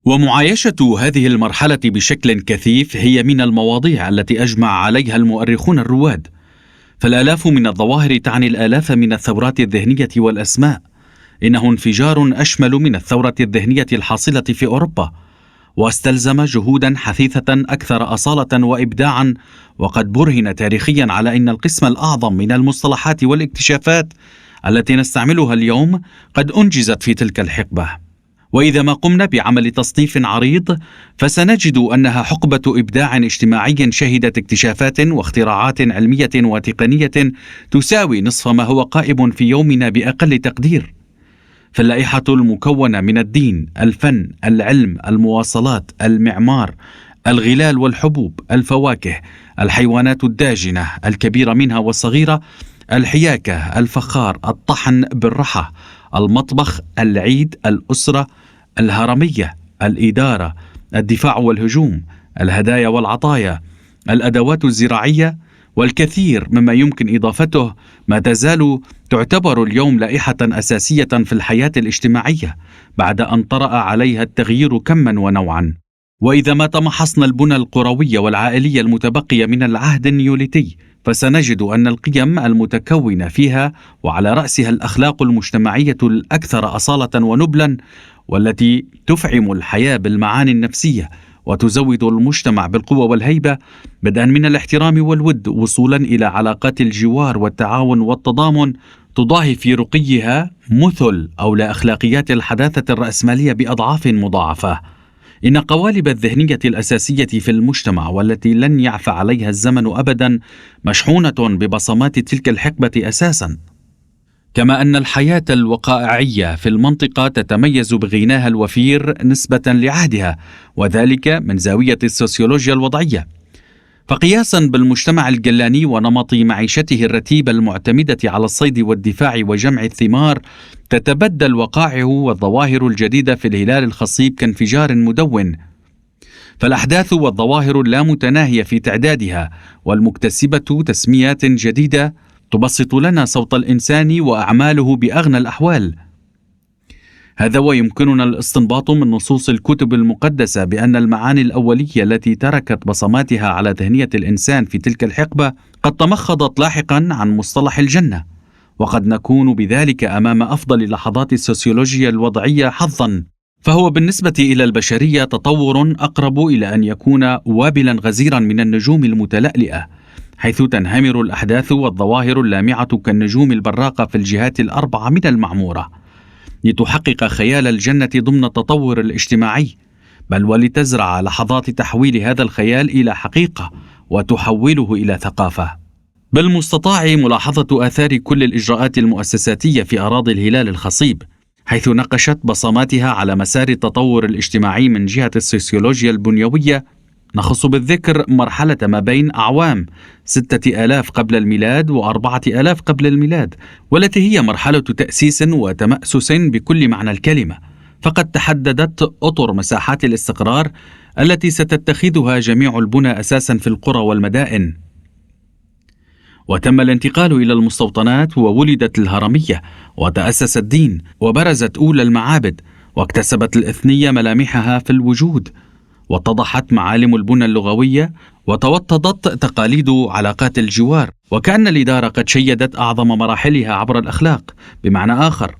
ومعايشة هذه المرحلة بشكل كثيف هي من المواضيع التي أجمع عليها المؤرخون الرواد، فالآلاف من الظواهر تعني الآلاف من الثورات الذهنية والأسماء. إنه انفجار أشمل من الثورة الذهنية الحاصلة في أوروبا، واستلزم جهودا حثيثة أكثر أصالة وإبداعا، وقد برهن تاريخيا على أن القسم الأعظم من المصطلحات والاكتشافات التي نستعملها اليوم قد أنجزت في تلك الحقبة. وإذا ما قمنا بعمل تصنيف عريض فسنجد أنها حقبة إبداع اجتماعي شهدت اكتشافات واختراعات علمية وتقنية تساوي نصف ما هو قائم في يومنا بأقل تقدير. فاللائحة المكونة من الدين، الفن، العلم، المواصلات، المعمار، الغلال والحبوب، الفواكه، الحيوانات الداجنة الكبيرة منها والصغيرة، الحياكة، الفخار، الطحن بالرحى، المطبخ، العيد، الأسرة، الهرمية، الإدارة، الدفاع والهجوم، الهدايا والعطايا، الأدوات الزراعية، والكثير مما يمكن إضافته ما تزال تعتبر اليوم لائحة أساسية في الحياة الاجتماعية بعد أن طرأ عليها التغيير كما ونوعا. وإذا ما تمحصنا البنى القروية والعائلية المتبقية من العهد النيوليتي فسنجد أن القيم المتكونة فيها وعلى رأسها الأخلاق المجتمعية الأكثر أصالة ونبلا، والتي تفعم الحياة بالمعاني النفسية وتزود المجتمع بالقوة والهيبة، بدءا من الاحترام والود وصولا إلى علاقات الجوار والتعاون والتضامن، تضاهي في رقيها مثل أو لا أخلاقيات الحداثة الرأسمالية بأضعاف مضاعفة. إن قوالب الذهنية الأساسية في المجتمع والتي لن يعفى عليها الزمن أبدا مشحونة ببصمات تلك الحقبة أساسا، كما أن الحياة الوقائعية في المنطقة تتميز بغناها الوفير نسبة لعهدها، وذلك من زاوية السوسيولوجيا الوضعية. فقياسا بالمجتمع الجلاني ونمط معيشته الرتيبة المعتمدة على الصيد والدفاع وجمع الثمار، تتبدل الوقائع والظواهر الجديدة في الهلال الخصيب كانفجار مدون. فالأحداث والظواهر اللامتناهية في تعدادها والمكتسبة تسميات جديدة تبسط لنا صوت الإنسان وأعماله بأغنى الأحوال. هذا ويمكننا الاستنباط من نصوص الكتب المقدسة بأن المعاني الأولية التي تركت بصماتها على ذهنية الإنسان في تلك الحقبة قد تمخضت لاحقا عن مصطلح الجنة، وقد نكون بذلك أمام أفضل لحظات السوسيولوجيا الوضعية حظا. فهو بالنسبة إلى البشرية تطور أقرب إلى أن يكون وابلا غزيرا من النجوم المتلألئة، حيث تنهمر الأحداث والظواهر اللامعة كالنجوم البراقة في الجهات الأربعة من المعمورة، لتحقق خيال الجنة ضمن التطور الاجتماعي، بل ولتزرع لحظات تحويل هذا الخيال إلى حقيقة وتحوله إلى ثقافة. بالمستطاع ملاحظة آثار كل الإجراءات المؤسساتية في أراضي الهلال الخصيب، حيث نقشت بصماتها على مسار التطور الاجتماعي من جهة السوسيولوجيا البنيوية. نخص بالذكر مرحلة ما بين أعوام 6000 قبل الميلاد و4000 قبل الميلاد، والتي هي مرحلة تأسيس وتمأسس بكل معنى الكلمة، فقد تحددت أطر مساحات الاستقرار التي ستتخذها جميع البنى أساسا في القرى والمدائن. وتم الانتقال إلى المستوطنات، وولدت الهرمية، وتأسس الدين، وبرزت أولى المعابد، واكتسبت الإثنية ملامحها في الوجود، واتضحت معالم البنى اللغوية، وتوطدت تقاليد علاقات الجوار، وكأن الإدارة قد شيدت أعظم مراحلها عبر الأخلاق. بمعنى آخر،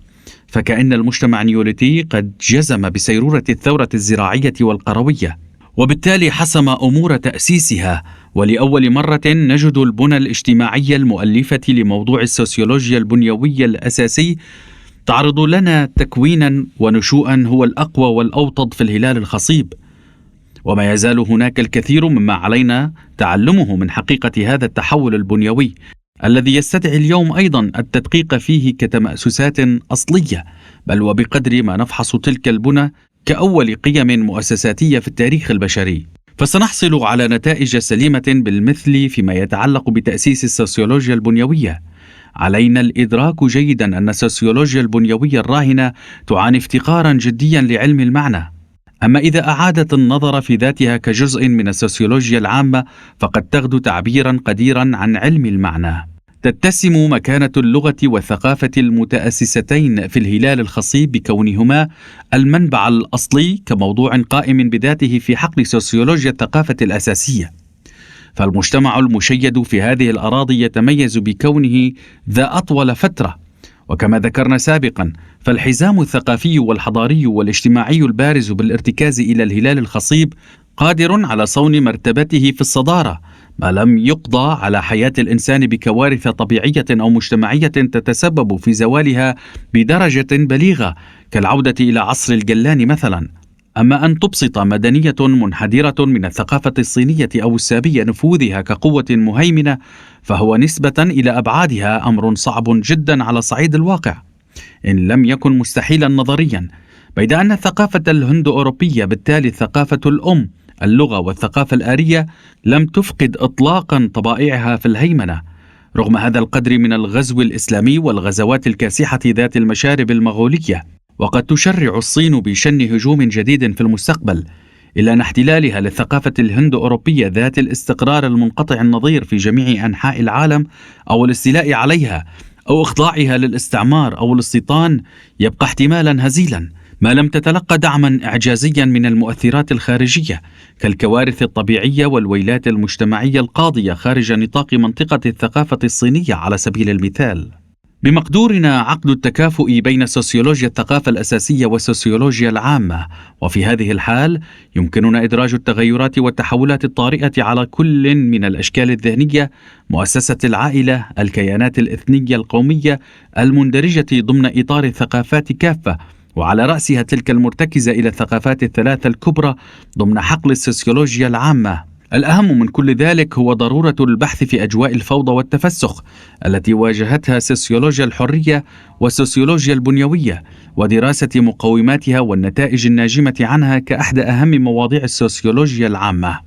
فكأن المجتمع النيوليتي قد جزم بسيرورة الثورة الزراعية والقروية، وبالتالي حسم أمور تأسيسها. ولأول مرة نجد البنى الاجتماعية المؤلفة لموضوع السوسيولوجيا البنيوية الأساسي تعرض لنا تكوينا ونشوءا هو الأقوى والأوطد في الهلال الخصيب. وما يزال هناك الكثير مما علينا تعلمه من حقيقة هذا التحول البنيوي، الذي يستدعي اليوم أيضا التدقيق فيه كتمأسسات أصلية، بل وبقدر ما نفحص تلك البنى كأول قيم مؤسساتية في التاريخ البشري، فسنحصل على نتائج سليمة بالمثل فيما يتعلق بتأسيس السوسيولوجيا البنيوية. علينا الإدراك جيدا أن السوسيولوجيا البنيوية الراهنة تعاني افتقارا جديا لعلم المعنى. أما إذا أعادت النظر في ذاتها كجزء من السوسيولوجيا العامة فقد تغدو تعبيرا قديرا عن علم المعنى. تتسم مكانة اللغة والثقافة المتأسستين في الهلال الخصيب بكونهما المنبع الأصلي كموضوع قائم بذاته في حقل سوسيولوجيا الثقافة الأساسية. فالمجتمع المشيد في هذه الأراضي يتميز بكونه ذا أطول فترة، وكما ذكرنا سابقا فالحزام الثقافي والحضاري والاجتماعي البارز بالارتكاز إلى الهلال الخصيب قادر على صون مرتبته في الصدارة، ما لم يقضى على حياة الإنسان بكوارث طبيعية أو مجتمعية تتسبب في زوالها بدرجة بليغة كالعودة إلى عصر الجلان مثلا. أما أن تبسط مدنية منحدرة من الثقافة الصينية أو السابية نفوذها كقوة مهيمنة، فهو نسبة إلى أبعادها أمر صعب جدا على صعيد الواقع، إن لم يكن مستحيلا نظريا. بيد أن الثقافة الهند أوروبية بالتالي الثقافة الأم اللغة والثقافة الآرية لم تفقد إطلاقا طبائعها في الهيمنة رغم هذا القدر من الغزو الإسلامي والغزوات الكاسحة ذات المشارب المغولية. وقد تشرع الصين بشن هجوم جديد في المستقبل، إلا أن احتلالها للثقافة الهند أوروبية ذات الاستقرار المنقطع النظير في جميع أنحاء العالم أو الاستيلاء عليها أو إخضاعها للاستعمار أو الاستيطان يبقى احتمالا هزيلا ما لم تتلقى دعما إعجازيا من المؤثرات الخارجية كالكوارث الطبيعية والويلات المجتمعية القاضية خارج نطاق منطقة الثقافة الصينية على سبيل المثال. بمقدورنا عقد التكافؤ بين سوسيولوجيا الثقافة الأساسية والسوسيولوجيا العامة، وفي هذه الحال يمكننا إدراج التغيرات والتحولات الطارئة على كل من الأشكال الذهنية، مؤسسة العائلة، الكيانات الإثنية القومية المندرجة ضمن إطار الثقافات كافة، وعلى رأسها تلك المرتكزة إلى الثقافات الثلاثة الكبرى ضمن حقل السوسيولوجيا العامة. الأهم من كل ذلك هو ضرورة البحث في أجواء الفوضى والتفسخ التي واجهتها سوسيولوجيا الحرية والسوسيولوجيا البنيوية، ودراسة مقوماتها والنتائج الناجمة عنها كأحد أهم مواضيع السوسيولوجيا العامة.